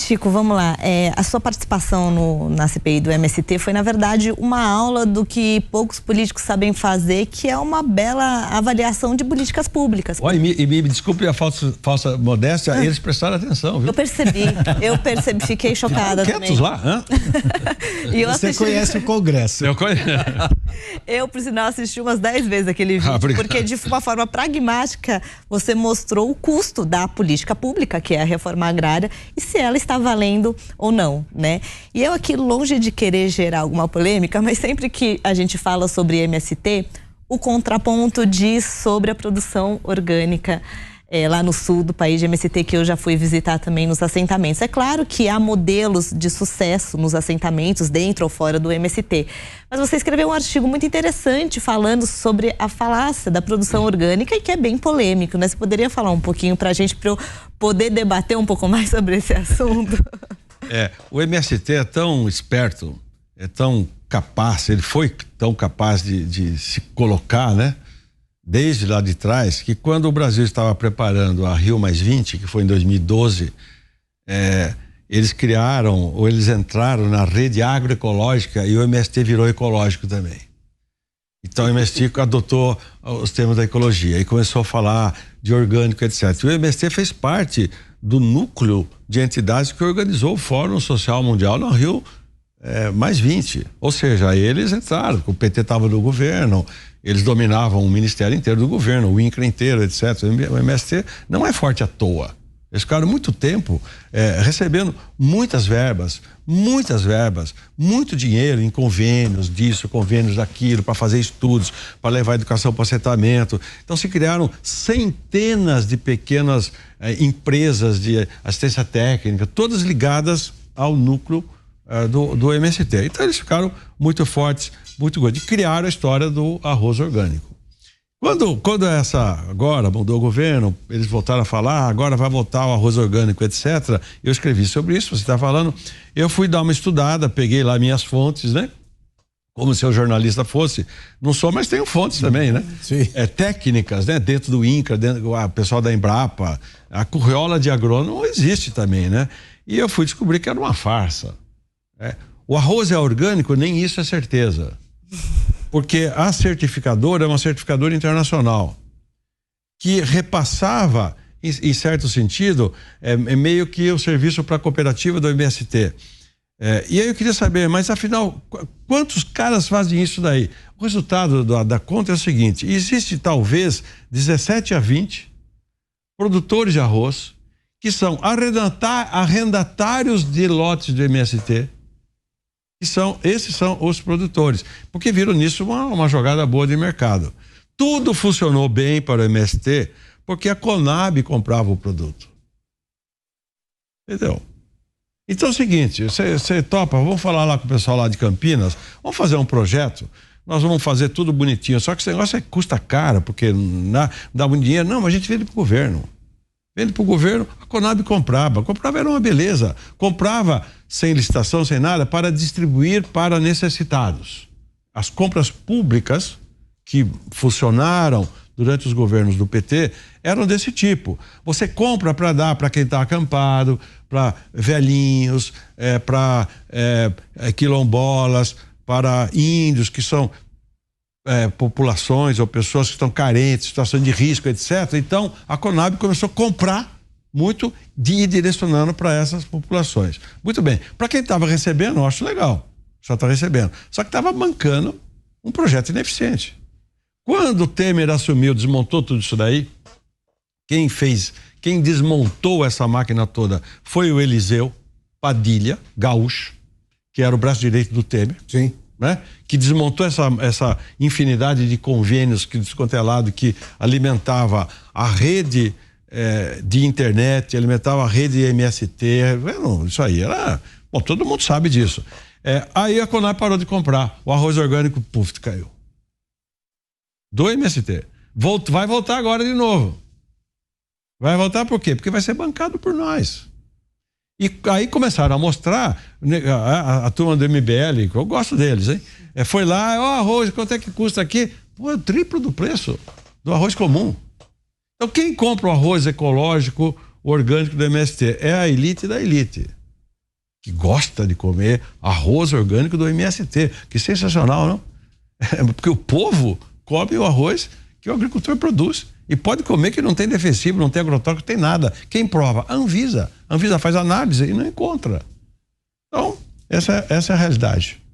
Chico, vamos lá. A sua participação na CPI do MST foi, na verdade, uma aula do que poucos políticos sabem fazer, que é uma bela avaliação de políticas públicas. Olha, me desculpe a falsa modéstia, eles prestaram atenção, viu? Eu percebi, fiquei chocada também. Quietos lá, hã? E Você conhece o Congresso. Eu conheço. Eu, por sinal, assisti umas 10 vezes aquele vídeo, porque de uma forma pragmática você mostrou o custo da política pública, que é a reforma agrária, e se ela está valendo ou não, né? E eu aqui, longe de querer gerar alguma polêmica, mas sempre que a gente fala sobre MST, o contraponto diz sobre a produção orgânica lá no sul do país de MST, que eu já fui visitar também nos assentamentos. É claro que há modelos de sucesso nos assentamentos, dentro ou fora do MST. Mas você escreveu um artigo muito interessante falando sobre a falácia da produção orgânica e que é bem polêmico, né? Você poderia falar um pouquinho pra gente, para eu poder debater um pouco mais sobre esse assunto? O MST é tão esperto, é tão capaz, ele foi tão capaz de se colocar, né? Desde lá de trás, que quando o Brasil estava preparando a Rio+20, que foi em 2012, eles criaram, ou eles entraram na rede agroecológica e o MST virou ecológico também. Então o MST adotou os termos da ecologia e começou a falar de orgânico, etc. E o MST fez parte do núcleo de entidades que organizou o Fórum Social Mundial no Rio+20. Ou seja, eles entraram, o PT estava no governo, eles dominavam o ministério inteiro do governo, o INCRA inteiro, etc. O MST não é forte à toa. Eles ficaram muito tempo recebendo muitas verbas, muito dinheiro em convênios disso, convênios daquilo, para fazer estudos, para levar a educação para o assentamento. Então se criaram centenas de pequenas empresas de assistência técnica, todas ligadas ao núcleo do MST. Então eles ficaram muito fortes, muito grandes. Criaram a história do arroz orgânico. Quando agora mudou o governo, eles voltaram a falar, agora vai voltar o arroz orgânico, etc. Eu escrevi sobre isso, você está falando. Eu fui dar uma estudada, peguei lá minhas fontes, né? Como se eu jornalista fosse. Não sou, mas tenho fontes também, né? Sim. Técnicas, né? Dentro do INCRA, o pessoal da Embrapa, a curriola de agrônomo existe também, né? E eu fui descobrir que era uma farsa. O arroz é orgânico, nem isso é certeza. Porque a certificadora é uma certificadora internacional que repassava, em certo sentido, meio que o serviço para a cooperativa do MST. E aí eu queria saber, mas afinal, quantos caras fazem isso daí? O resultado da conta é o seguinte: existe talvez 17 a 20 produtores de arroz que são arrendatários de lotes do MST. Esses são os produtores, porque viram nisso uma jogada boa de mercado. Tudo funcionou bem para o MST porque a Conab comprava o produto. Entendeu? Então é o seguinte, você topa, vamos falar lá com o pessoal lá de Campinas, vamos fazer um projeto, nós vamos fazer tudo bonitinho, só que esse negócio custa caro, porque não dá muito dinheiro. Não, mas a gente vende pro governo. Vende pro governo, a Conab comprava era uma beleza, comprava sem licitação, sem nada, para distribuir para necessitados. As compras públicas que funcionaram durante os governos do PT eram desse tipo. Você compra para dar para quem está acampado, para velhinhos, para quilombolas, para índios que são populações ou pessoas que estão carentes, situação de risco, etc. Então, a Conab começou a comprar muito e direcionando para essas populações. Muito bem. Para quem estava recebendo, eu acho legal. Só está recebendo. Só que estava bancando um projeto ineficiente. Quando o Temer assumiu, desmontou tudo isso daí, quem desmontou essa máquina toda foi o Eliseu Padilha, gaúcho, que era o braço direito do Temer. Sim. Né? Que desmontou essa infinidade de convênios que descontelado, que alimentava a rede de internet, alimentava a rede MST. Isso aí era... Bom, todo mundo sabe disso. Aí a Conab parou de comprar. O arroz orgânico, puf, caiu. Do MST. Vai voltar agora de novo. Vai voltar por quê? Porque vai ser bancado por nós. E aí começaram a mostrar, a turma do MBL, que eu gosto deles, hein? Foi lá, arroz, quanto é que custa aqui? Pô, é o triplo do preço do arroz comum. Então quem compra o arroz ecológico, orgânico do MST? É a elite da elite. que gosta de comer arroz orgânico do MST. Que sensacional, não? Porque o povo come o arroz que o agricultor produz. E pode comer que não tem defensivo, não tem agrotóxico, não tem nada. Quem prova? A Anvisa. A Anvisa faz análise e não encontra. Então, essa é a realidade.